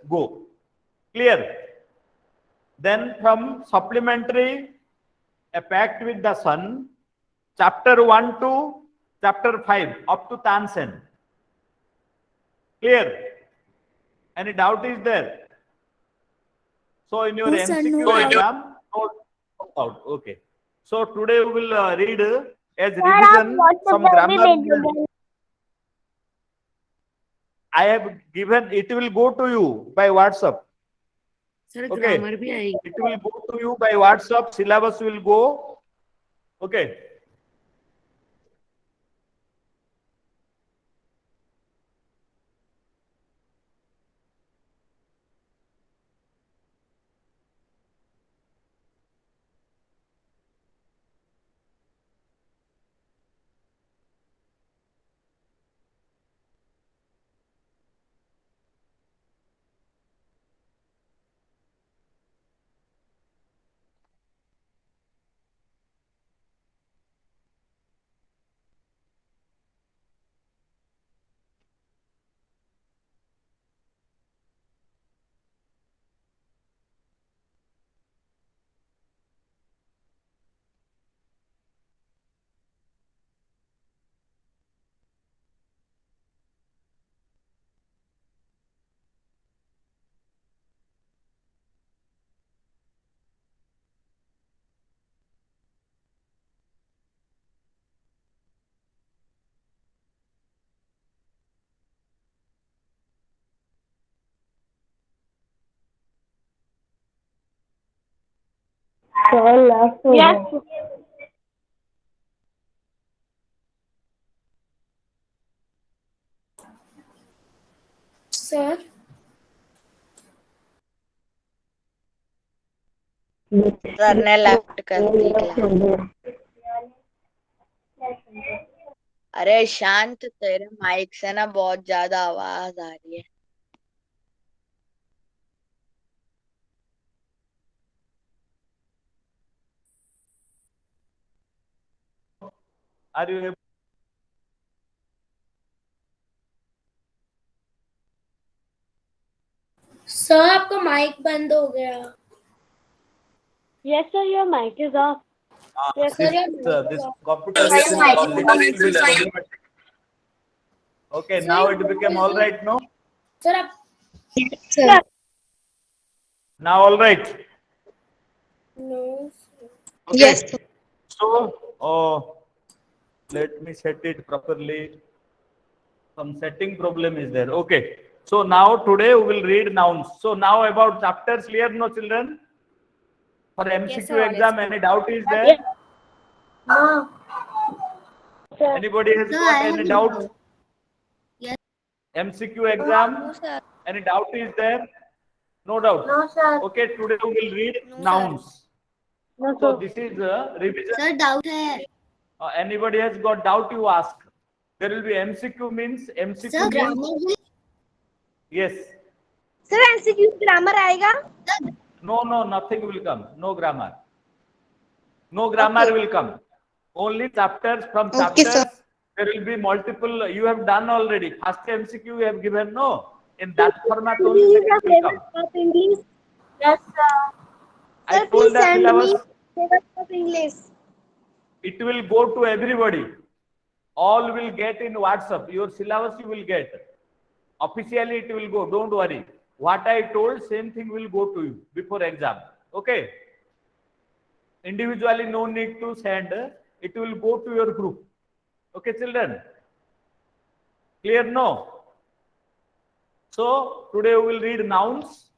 go. Clear? Then from supplementary, a pact with the sun, chapter 1 to chapter 5 up to Tansen. Clear? Any doubt is there? So in your MCQ exam, no doubt. Okay. So today we will read as revision some grammar. I have given, it will go to you by WhatsApp. Sir Okay. Grammar भी आएगी. It will go to you by WhatsApp. Syllabus will go. Okay. Yes. Sir, sir ने left कर दी class. अरे शांत, तेरे mic से ना बहुत ज्यादा आवाज आ रही है. Are you able? sir, आपका माइक बंद हो गया. Yes, sir, your mic is off. Yes, sir, This computer will be problematic. Okay, now it became all right, no? sir, sir. Now all right. No. Okay. Yes. So, let me set it properly. Some setting problem is there. Okay. So now today we will read nouns. So now about chapters, clear, no children? For MCQ sir, exam, any doubt is there? No. Anybody has got any doubt? Yes. MCQ exam, No, sir. any doubt is there? No doubt. No, sir. Okay, today we will read No, sir. nouns. No, So sir. this is a revision. Sir, doubt है. Anybody has got doubt, you ask. There will be MCQ means MCQ Sir, means grammar. yes. Sir MCQ grammar आएगा? No, nothing will come. No grammar. No grammar will come. Only chapters. From chapters, there will be multiple. You have done already. First MCQ you have given, no? In that format only second will come. Of English. Yes, sir. I Sir, told please the send me syllabus. syllabus of English. It will go to everybody. All will get in WhatsApp. Your syllabus you will get. Officially it will go. Don't worry. What I told, same thing will go to you before exam. Okay. Individually, no need to send. It will go to your group. Okay, children. Clear? No. So today we will read nouns.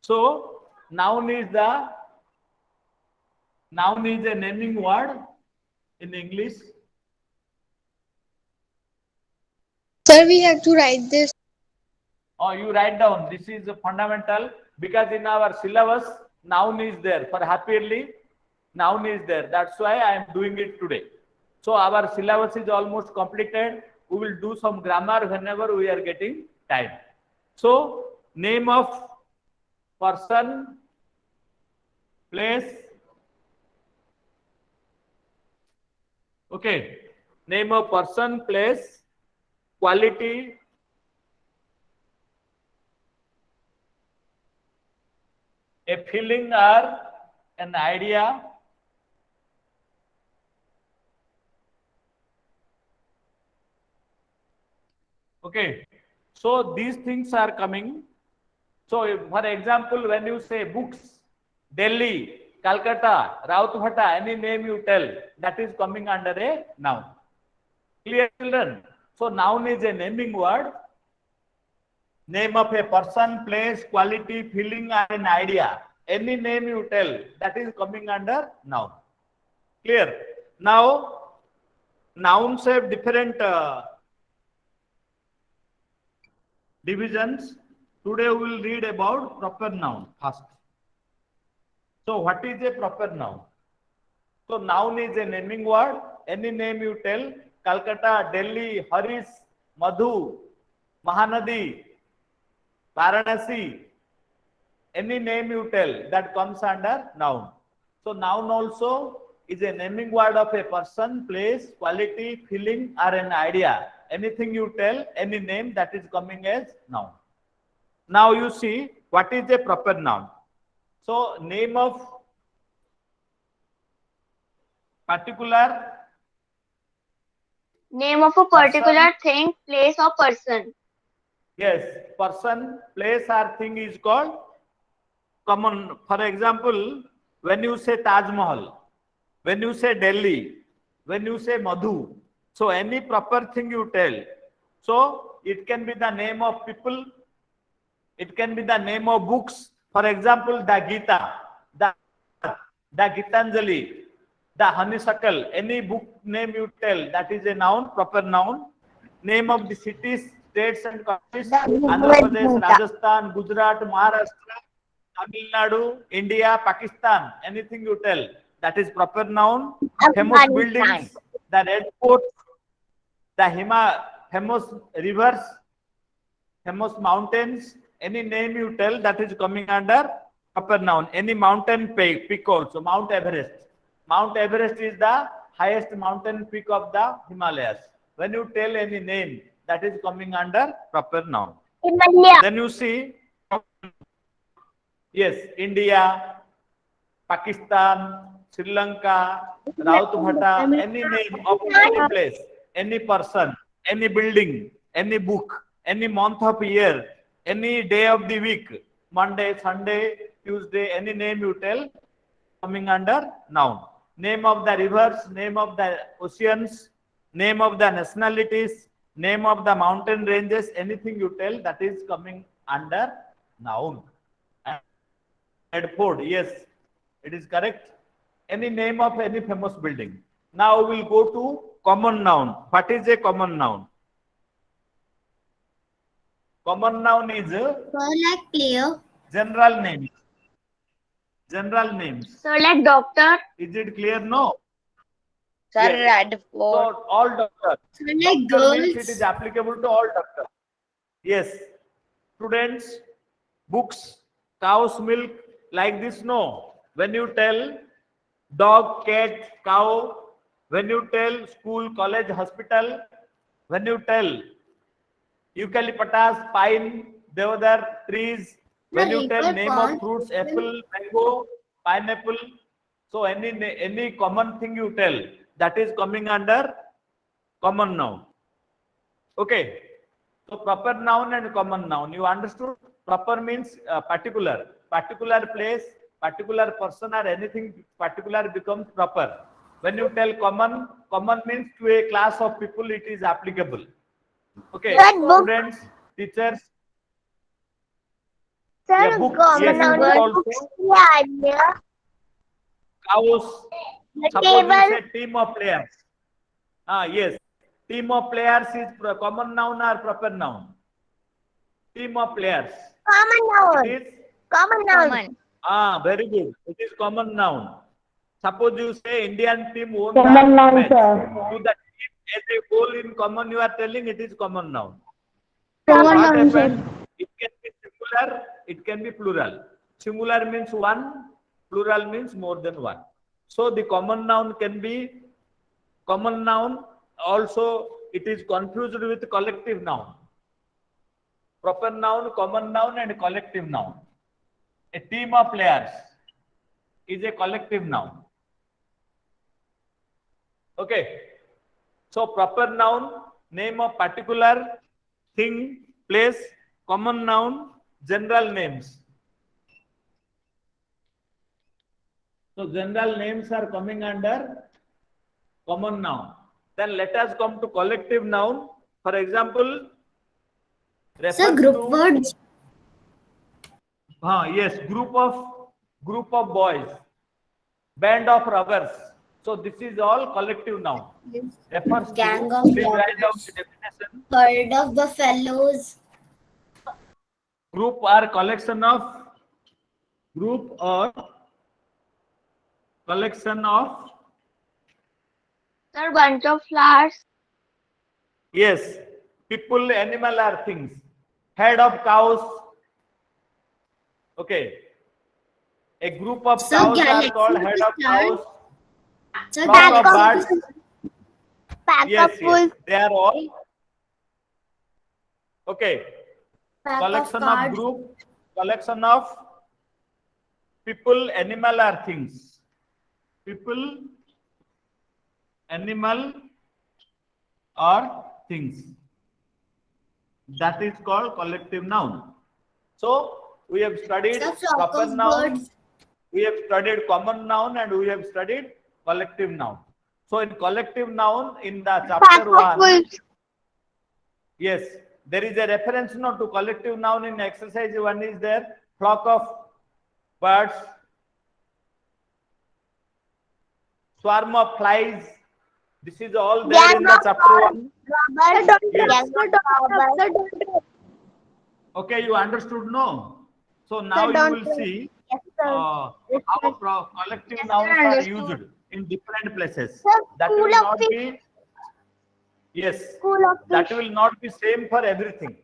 So noun is a naming word in English. Sir, we have to write this. Oh, you write down. This is fundamental because in our syllabus, noun is there. For happily, noun is there. That's why I am doing it today. So our syllabus is almost completed. We will do some grammar whenever we are getting time. So name of person, place. Okay. Name of person, place, quality, a feeling or an idea. Okay, so these things are coming. So, for example, when you say books, Delhi, Calcutta, Rautbhatta, any name you tell, that is coming under a noun. Clear, children? So, noun is a naming word. Name of a person, place, quality, feeling, or an idea. Any name you tell, that is coming under noun. Clear? Now, nouns have different divisions. Today we will read about proper noun first. So what is a proper noun? So noun is a naming word. Any name you tell, Calcutta, Delhi, Haris, Madhu, Mahanadi, Varanasi, any name you tell, that comes under noun. So noun also is a naming word of a person, place, quality, feeling, or an idea. Anything you tell, any name, that is coming as noun. Now you see what is a proper noun. So name of particular Name of a particular thing, place, or person. yes, person, place, or thing is called common. For example, when you say Taj Mahal, when you say Delhi, when you say Madhu, so any proper thing you tell. So it can be the name of people, it can be the name of books. For example, the Gita, the Gitanjali, the honeysuckle, any book name you tell, that is a noun, proper noun. Name of the cities, states and countries, Andhra Pradesh, Rajasthan, Gujarat, Maharashtra, Tamil Nadu, India, Pakistan, anything you tell, that is proper noun. Famous buildings, the Red Fort, the famous rivers, famous mountains, any name you tell, that is coming under proper noun. Any mountain peak also, Mount Everest. Mount Everest is the highest mountain peak of the Himalayas. When you tell any name, that is coming under proper noun. Then you see, yes, India, Pakistan, Sri Lanka, Rautbhatta, any name of any place, any person, any building, any book, any month of year, any day of the week, Monday, Sunday, Tuesday, any name you tell, coming under noun. Name of the rivers, name of the oceans, name of the nationalities, name of the mountain ranges, anything you tell, that is coming under noun. Redford, yes, it is correct. Any name of any famous building. Now we will go to common noun. What is a common noun? Common noun is Like clear. general names. General names. So like doctor. Is it clear? No. Sir, Yes. Radford. So all doctors. So like Doctor means girls. it is applicable to all doctors. Yes. Students, books, cow's milk, like this, no. When you tell dog, cat, cow, when you tell school, college, hospital, when you tell eucalyptus, pine, deodar, trees, when you tell name of fruits, apple, mango, pineapple, so any common thing you tell, that is coming under common noun. Okay. So proper noun and common noun, you understood? Proper means particular place, particular person, or anything particular becomes proper. When you tell common means to a class of people it is applicable. Okay, students, teachers. Yeah, book, yes, book also. Cows. Suppose you say team of players. Yes. Team of players is common noun or proper noun? Team of players. Common noun. It is Common noun. Common. very good. It is common noun. Suppose you say Indian team won Common the noun, match. sir. To the team as a whole in common, you are telling it is common noun. Common What noun, sir. happened? It can be singular, it can be plural. Singular means one, plural means more than one. So the common noun can be common noun. Also, it is confused with collective noun. Proper noun, common noun, and collective noun. a team of players is a collective noun. Okay. So proper noun, name of particular thing, place, common noun, general names. So general names are coming under common noun. Then let us come to collective noun. For example, Sir, refers group to words. yes, group of boys, band of robbers. So this is all collective noun. Refers Gang to, of please write down robbers. the definition. Herd of buffaloes. Group or collection of Sir, bunch of flowers. yes, people, animal or things. Head of cows. Okay. A group of Sir, cows are galaxy called of head of stars. cows. Sir, Flock of galaxy. birds. Yes, they are all. Okay. Pack Collection of cards. group, collection of people, animal or things. People, animal or things. That is called collective noun. So we have studied Sir, flock proper of noun, birds. we have studied common noun, and we have studied collective noun. So in collective noun, in the chapter 1, yes, there is a reference note to collective noun in exercise 1 is there. Flock of birds, swarm of flies. This is all there in the chapter 1. Yes. Okay, you understood, no? So now you will see how collective nouns are used in different places. That will not be, yes, that will not be same for everything.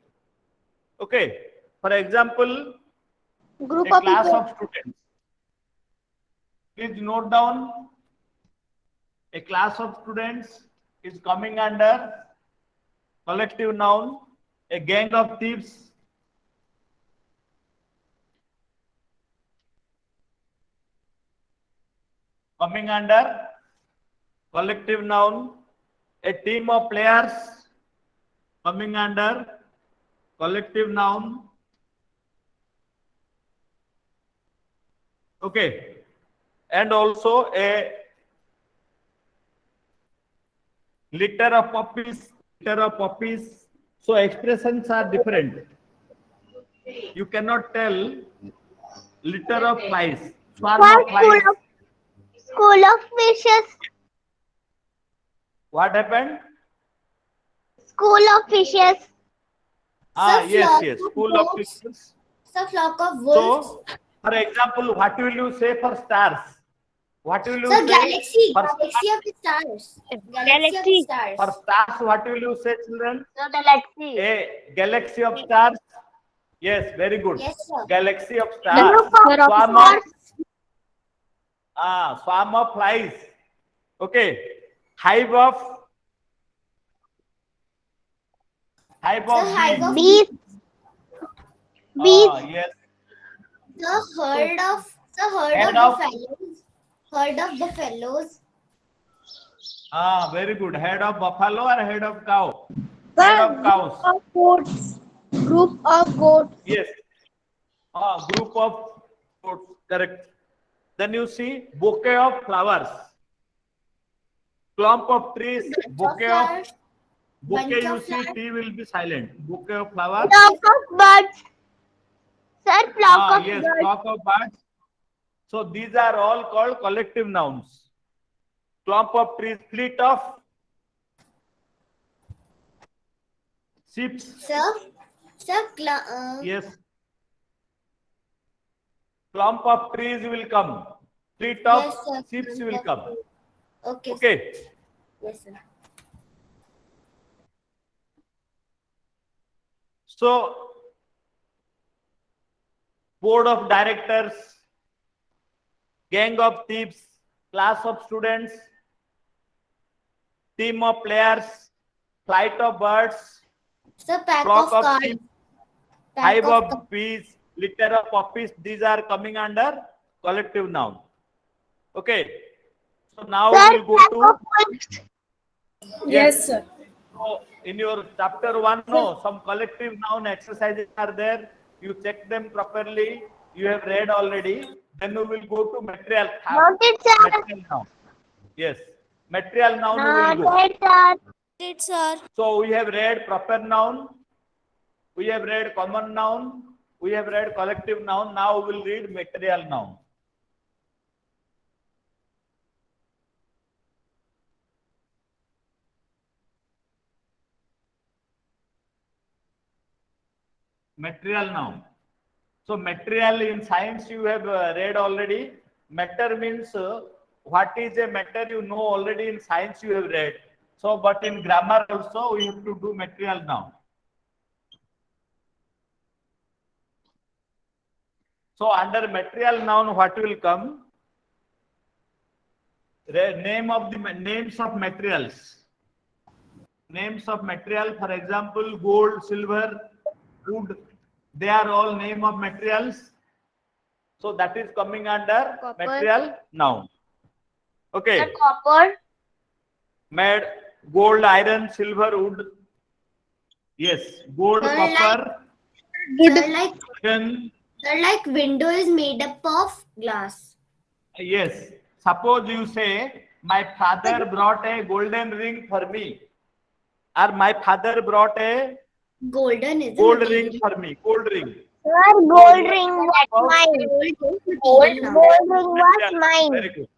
Okay, for example, a class of students. Please note down, a class of students is coming under collective noun. A gang of thieves, coming under collective noun. A team of players, coming under collective noun. Okay, and also a litter of puppies. So expressions are different. You cannot tell litter of flies, swarm of flies. School of fishes. What happened? School of fishes. Yes, school of fishes. Sir, flock of wolves. So, for example, what will you say for stars? What will you Sir, say galaxy. for Galaxy of the stars. Galaxy. of the stars. For stars, what will you say, children? Sir, galaxy. A galaxy of stars. Yes, very good. Yes, sir. Galaxy of stars. Swarm of flies. Okay. Hive of hive of bees. bees. Yes. The herd of buffaloes. Herd of buffaloes. Very good. Head of buffalo or head of cow? Head of cows. Goats. Group of goats. Yes. Group of goats. Correct. Then you see bouquet of flowers. Clump of trees. Bouquet. You see T will be silent. Bouquet of flowers. Flock of birds. Sir, flock of Yes, birds. flock of birds. So these are all called collective nouns. Clump of trees, fleet of ships. Sir, Yes. Clump of trees will come. Fleet of Yes, sir. ships will come. Okay. Okay. Yes, sir. So, board of directors, gang of thieves, class of students, team of players, flight of birds, Sir, pack flock of of cards. sheep, Pack hive of of bees, litter of puppies, these are coming under collective noun. Okay. So now Sir, we'll go pack to, of wolves. Yes, sir. so in your chapter 1, no, some collective noun exercises are there. You check them properly. You have read already. Then we will go to material. Noted, sir. Material noun. Yes. Material noun we will go. Noted, sir. Noted, sir. So we have read proper noun. We have read common noun. We have read collective noun. Now we will read material noun. Material noun. So material in science you have read already. Matter means what is a matter you know already in science you have read. So but in grammar also we have to do material noun. So under material noun what will come? Name of the names of materials. Names of material, for example, gold, silver, wood, they are all name of materials. So that is coming under Copper. material noun. Sir, Okay. copper. Made gold, iron, silver, wood. Yes, gold, Sir, copper, iron. like window is made up of glass. Yes. Suppose you say, my father brought a golden ring for me. Or my father brought a Golden is gold ring for me. Gold ring. Sir, gold ring was mine. Gold ring was mine. Very good.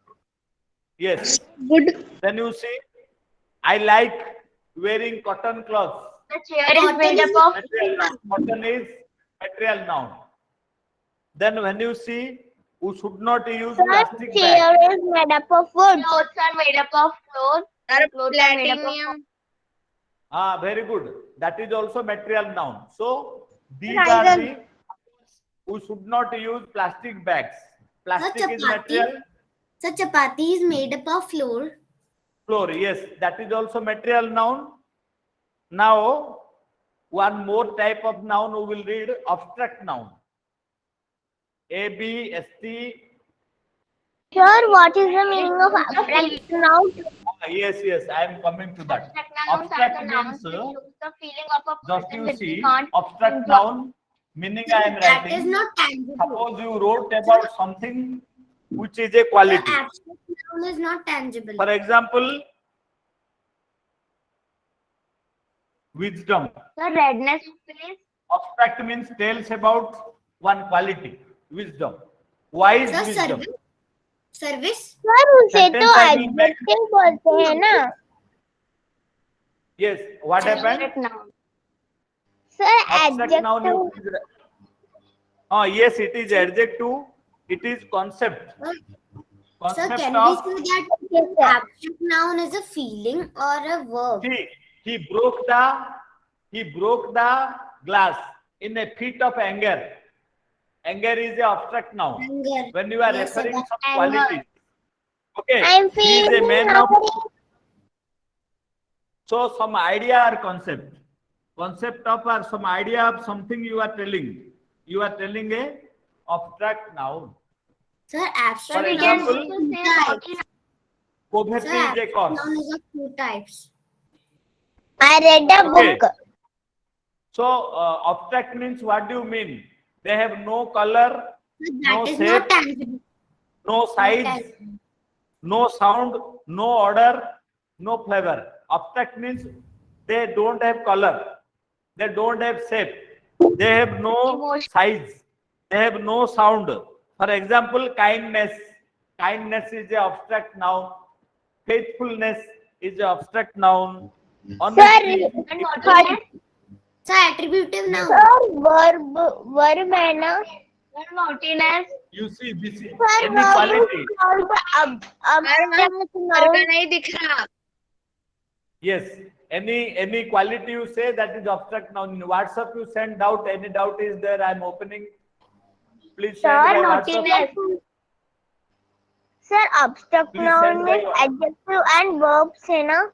Yes. Good. Then you see, I like wearing cotton clothes. The chair is made up of Material noun. Cotton is material noun. Then when you see, you should not use Sir, plastic chair bag. is made up of wood. Clothes are made up of clothes. Sir, Clothes are made up of platinum. Ah, very good. That is also material noun. So these Sir, are iron. the. We should not use plastic bags. Plastic is chapati. material. So chapati is made up of flour. Floor, yes, that is also material noun. Now, one more type of noun we will read, abstract noun. A, B, S, T. Sir, what is the meaning of abstract noun? Yes, I am coming to that. Abstract nouns are Abstract the nouns means, which shows the feeling of a just person you that we see, can't abstract enjoy. noun, meaning I am That is writing. not tangible. Suppose you wrote about something which is a The quality. abstract noun is not tangible. For example, wisdom. The redness of face. Abstract means tells about one quality, wisdom. Wise Sir, wisdom. service. Sir उसे Sentence तो I will make. adjective बोलते हैं ना. Yes, what happened? Abstract noun. Sir, Abstract noun. adjective. Yes, it is adjective. It is concept. Sir, Concept can of. we say that Yes, sir. abstract noun is a feeling or a verb? See, he broke the glass in a fit of anger. Anger is a abstract noun. Anger. When you are Yes, sir, referring some anger. qualities. Okay. I'm He is a feeling man of. hungry. So some idea or concept. Concept of or some idea of something you are telling. You are telling a abstract noun. Sir, For abstract We noun can example, is also two say types. naughty. Poverty Sir, is a abstract cause. noun is of two types. I read a Okay. book. So abstract means what do you mean? They have no color, So no that is shape, not tangible. no Not size, tangible. no sound, no order, no flavor. Abstract means they don't have color, they don't have shape, they have no Emotion. size, they have no sound. For example, kindness. Kindness is an abstract noun. Faithfulness is an abstract noun. Sir, Honesty. and naughtiness. Sir, attributive noun. Sir, verb है ना. Sir, naughtiness. You see, this is Sir, any verb quality. is called the abstract noun. नहीं दिख रहा. Yes, any quality you say that is abstract noun. In WhatsApp you send doubt. Any doubt is there? I am opening. Please Sir, send by WhatsApp. naughtiness. Sir, abstract Please noun send by means WhatsApp. adjective and verbs है ना.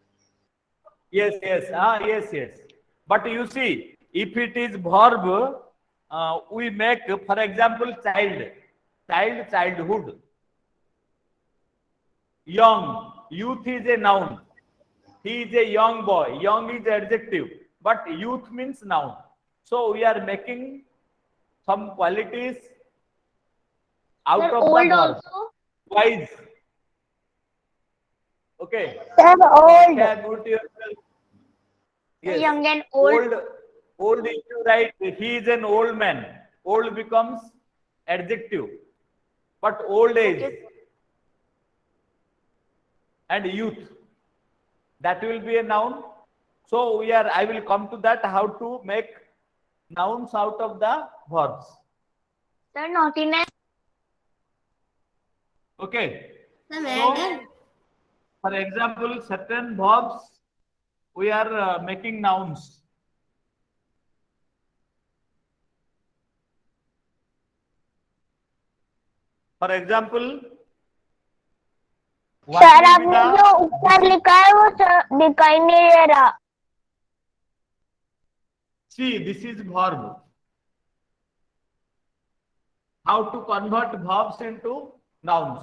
Yes. But you see, if it is verb, we make, for example, childhood. Young, youth is a noun. He is a young boy. Young is adjective, but youth means noun. So we are making some qualities out Sir, of old the verb. also. Wise. Okay. Sir, old. Okay, go to yourself. Yes. Young and old. Old if you write, he is an old man. Old becomes adjective. But old age and youth, that will be a noun. So I will come to that, how to make nouns out of the verbs. Sir, naughtiness. Okay. Sir, So, madam. for example, certain verbs we are making nouns. For example, what sir will be आपने the- जो उत्तर लिखा है वो sir दिखाई नहीं दे रहा. See, this is verb. How to convert verbs into nouns?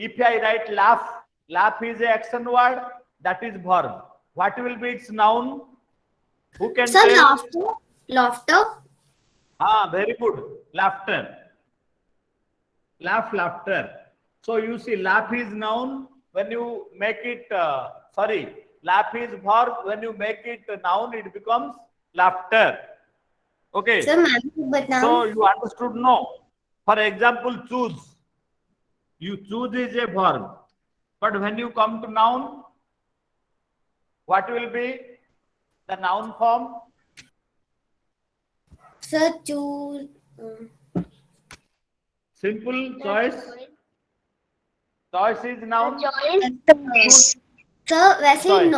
If I write laugh is a action word, that is verb. What will be its noun? Who can Sir, tell? laughter. Very good. Laughter. Laughter. So you see, laugh is noun. When you make it, laugh is verb. When you make it a noun, it becomes laughter. Okay. Sir, madam, but now. So you understood? No. For example, choose. You choose is a verb. But when you come to noun, what will be the noun form? Sir, choose. Simple choice. Choice is noun. Choice. Sir वैसे ही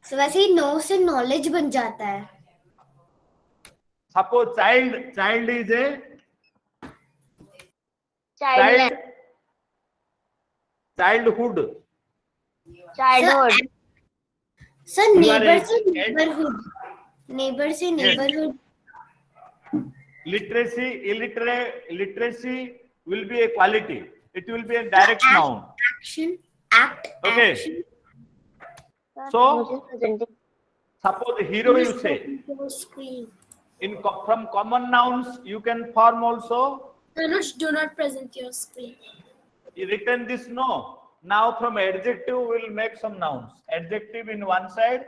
Choice. No से knowledge बन जाता है. Suppose child is a Childhood. childhood. Childhood. Sir You are neighbour a- से neighbourhood. Neighbour से neighbourhood. Literacy will be a quality. It will be a direct noun. Action. Okay. Action. So suppose hero you say. Screen. From common nouns you can form also. Tanush, do not present your screen. You written this no. Now from adjective we will make some nouns. Adjective in one side,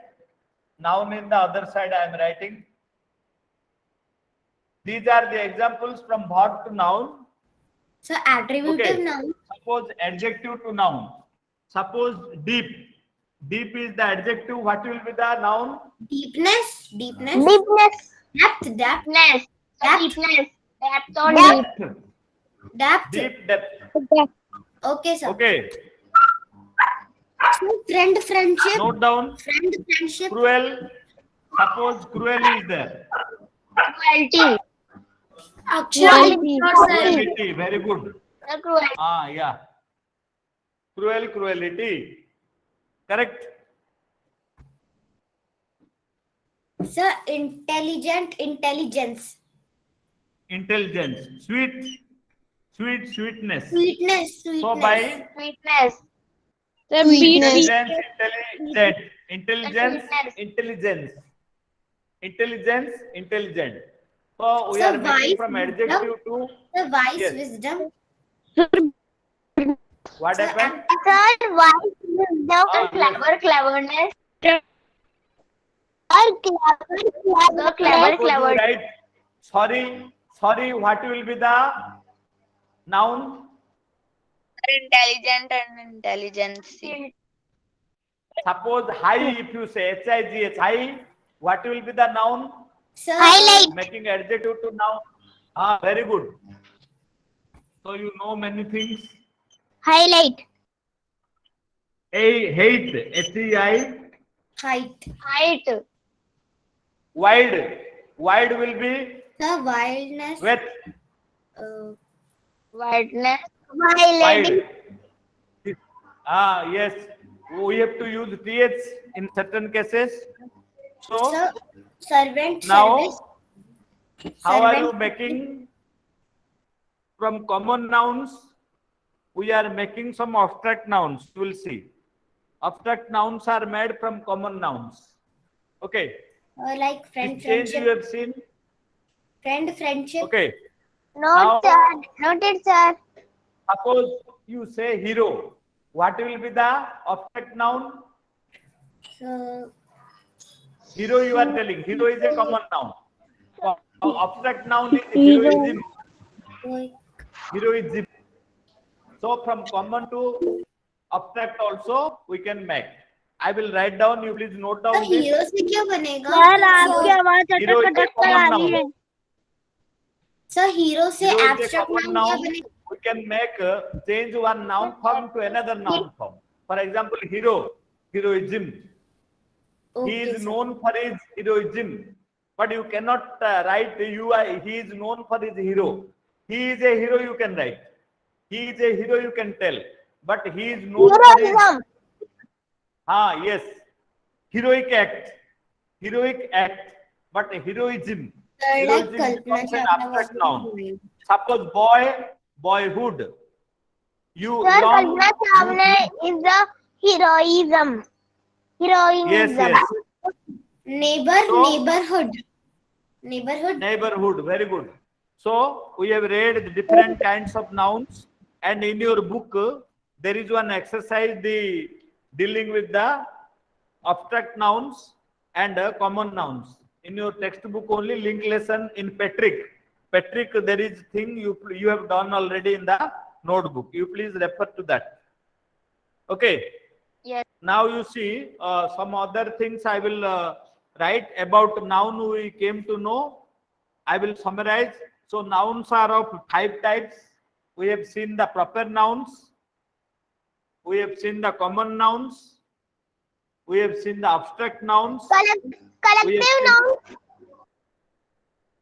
noun in the other side I am writing. These are the examples from verb to noun. So attributive Okay. noun. Suppose adjective to noun. Suppose deep. Deep is the adjective. What will be the noun? Deepness. Deepness. Depth. Deepness. Deepness. Depth or Depth. Depth. Deep depth. deep. Okay, sir. Okay. So, friendship. Note down. Friendship. Cruel. Suppose cruel is there. Cruelty. Actually, not saying. Cruelty. Very good. The cruelty. Yeah. Cruelty. Correct. Sir, intelligence. Intelligence. Sweetness. Sweetness. So by Sweetness. intelligence, intelligent. So we So are making wise, from adjective to The wise Yes. wisdom. what Sir, happened? Sir, wise wisdom, yes. cleverness. Suppose you Clever. write sorry, what will be the noun? Intelligent and intelligence. Suppose high, if you say HIGH, high, what will be the noun? Sir, Highlight. Making adjective to noun. Very good. So you know many things. Highlight. Height, HEI. height. Height. Wide will be The wildness. width. Wideness. Wide. Yes. We have to use TH in certain cases. So Sir, servant. now, Service. How are you Servant. making from common nouns? We are making some abstract nouns. You will see. Abstract nouns are made from common nouns. Okay. Like friend, This change you friendship. have seen. Friendship. Okay. Note, Now, sir. Noted, sir. suppose you say hero. What will be the abstract noun? So, Hero you are telling. Hero is a common noun. Abstract noun is heroism. like, Heroism. So from common to abstract also we can make. I will write down. You please note तो down this. Hero से क्या बनेगा? Sir आपकी आवाज Hero is अटक a अटक कर आ common रही है noun. सर हीरो से Hero is a abstract common noun क्या noun. बनेगा? We can make change one noun form to another noun form. For example, hero, heroism. He is known for his heroism, but you cannot write he is known for his hero. He is a hero. You can write. He is a hero. You can tell, but he is known for his. Heroism. Yes, heroic act, but heroism. like Heroism becomes an Kalpana abstract Chawla noun. Suppose boyhood. You Sir, long. Kalpana Chawla is the heroism. Yes, Heroism. yes. neighborhood. Neighborhood, very good. So we have read the different kinds of nouns, and in your book there is one exercise dealing with the abstract nouns and common nouns. In your textbook only link lesson in Patrick, there is thing you have done already in the notebook. You please refer to that. Okay. Yes. Now you see some other things I will write about noun we came to know. I will summarize. So nouns are of 5 types. We have seen the proper nouns. We have seen the common nouns. We have seen the abstract nouns. Collective nouns.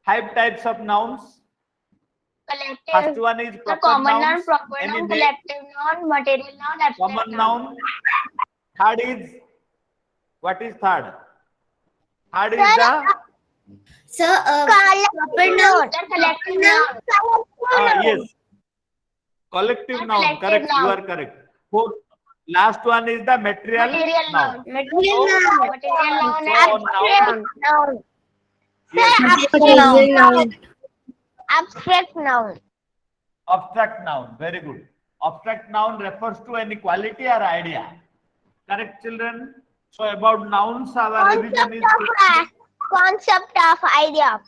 5 types of nouns. First Collective. one is The proper common noun, nouns. proper Any noun, name. collective noun, material noun, abstract Common noun. noun. Third is, what is third? Third is Sir, the proper noun. Sir, collective noun. yes, collective Not noun. collective Correct. You noun. are correct. Fourth, last one is the material Material noun. noun. Material noun. Material noun, So abstract noun. Yes, Abstract noun. Abstract noun. abstract noun. Very good. Abstract noun refers to any quality or idea. Correct, children? So about nouns, our revision is. Concept of idea.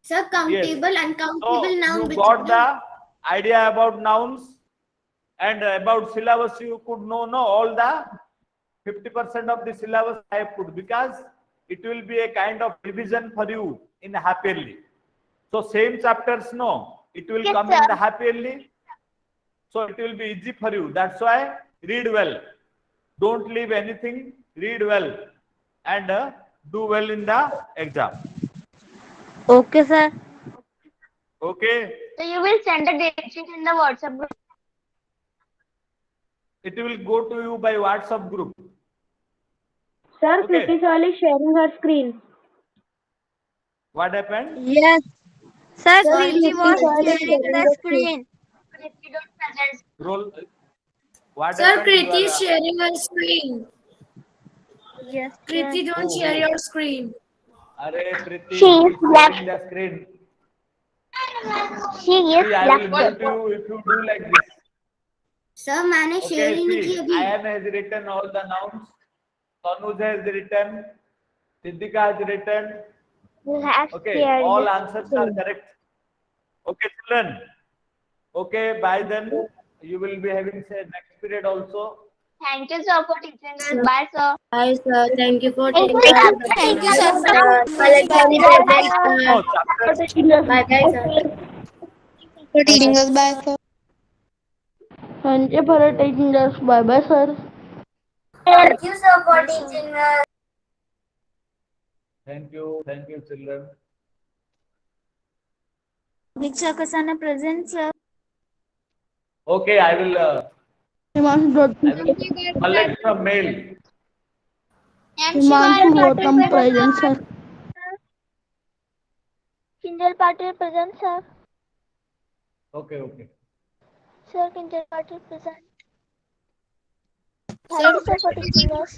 Sir, countable, Yes. uncountable So noun. you which got one? the idea about nouns, and about syllabus you could know all the 50% of the syllabus I have put, because it will be a kind of revision for you in happily. So same chapters, no, it will Yes, come sir. in the happily. So it will be easy for you. That's why read well. Don't leave anything. Read well and do well in the exam. Okay, sir. Okay. So you will send the dictation in the WhatsApp group. It will go to you by WhatsApp group. Sir, Okay. Kriti Sal is sharing her screen. What happened? Yes. Sir, Sorry, Kriti was Sal is sharing sharing the the screen. Kriti don't present. Roll. What Sir, happened? Kriti You is are- sharing her screen. Yes. Kriti, don't Oh, share oh. your screen. Arey, Priti, She is keep sharing the screen. She is See, I will left. mute you if you do like this. Sir, मैंने share Okay, ही नहीं की see, अभी. Ayan has written all the nouns. Tanuj has written. Siddhika has written. You have Okay, shared all the answers are screen. correct. Okay, children. Okay, by then you will be having say next period also. Thank you, sir, for teaching us. Bye, sir. Hi, sir. Thank you for Thank taking you, time. sir. Thank you, sir. No, chapters. Bye, guys. Sir. For teaching us. Bye, sir. Thank you for taking us. Bye bye, sir. Thank you, sir, for teaching us. Thank you, children. Diksha Kasana present, sir. Okay, I will collect from mail. Himanshu Gautam present, sir. Kinjal Patil present, sir. Okay, okay. Sir, Kinjal Patil present. Thank you, sir, for teaching us.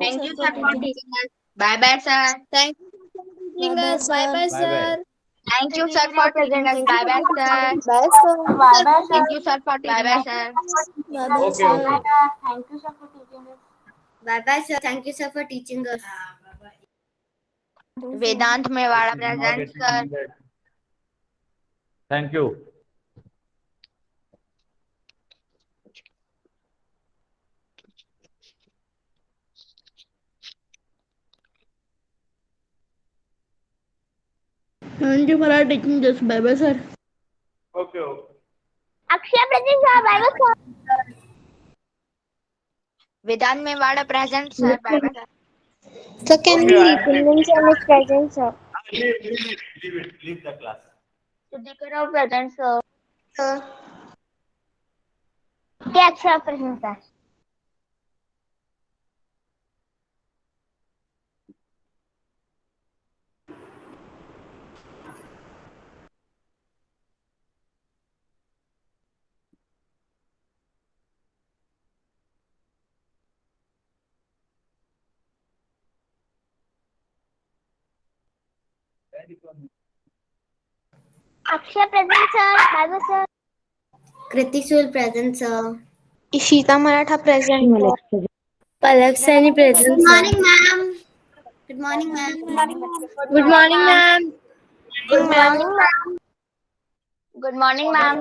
Thank you, sir, for teaching us. Bye bye, sir. Thank you for teaching us. Bye bye, Bye bye. sir. Thank you, sir, for teaching us. Bye bye, sir. Bye, sir. Bye, bye, sir. Thank you, sir, for teaching us. Bye bye, sir. Bye bye, Okay, sir. okay. Thank you, sir, for teaching us. Bye bye, sir. Thank you, sir, for teaching us. Vedant Mewada It is not present, yet sir. ended. Thank you. Thank you for taking this. Bye bye, sir. Okay, okay. Akshay present, sir. Bye, bye, sir. Vedant Mewada present, sir. Bye bye, sir. So can Okay, I am leaving. is present, sir. Leave the class. Sudhikar present, sir. Sir. Akshay present, sir. Akshay present, sir. Bye, bye, sir. Kriti Sul present, sir. Ishita Maratha present, sir. Palak Saini present, Good sir. morning, ma'am. Good morning, ma'am. Good morning, ma'am. Good morning, ma'am. Good morning, ma'am.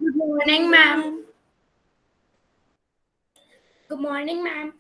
Good morning, ma'am. Good morning, ma'am.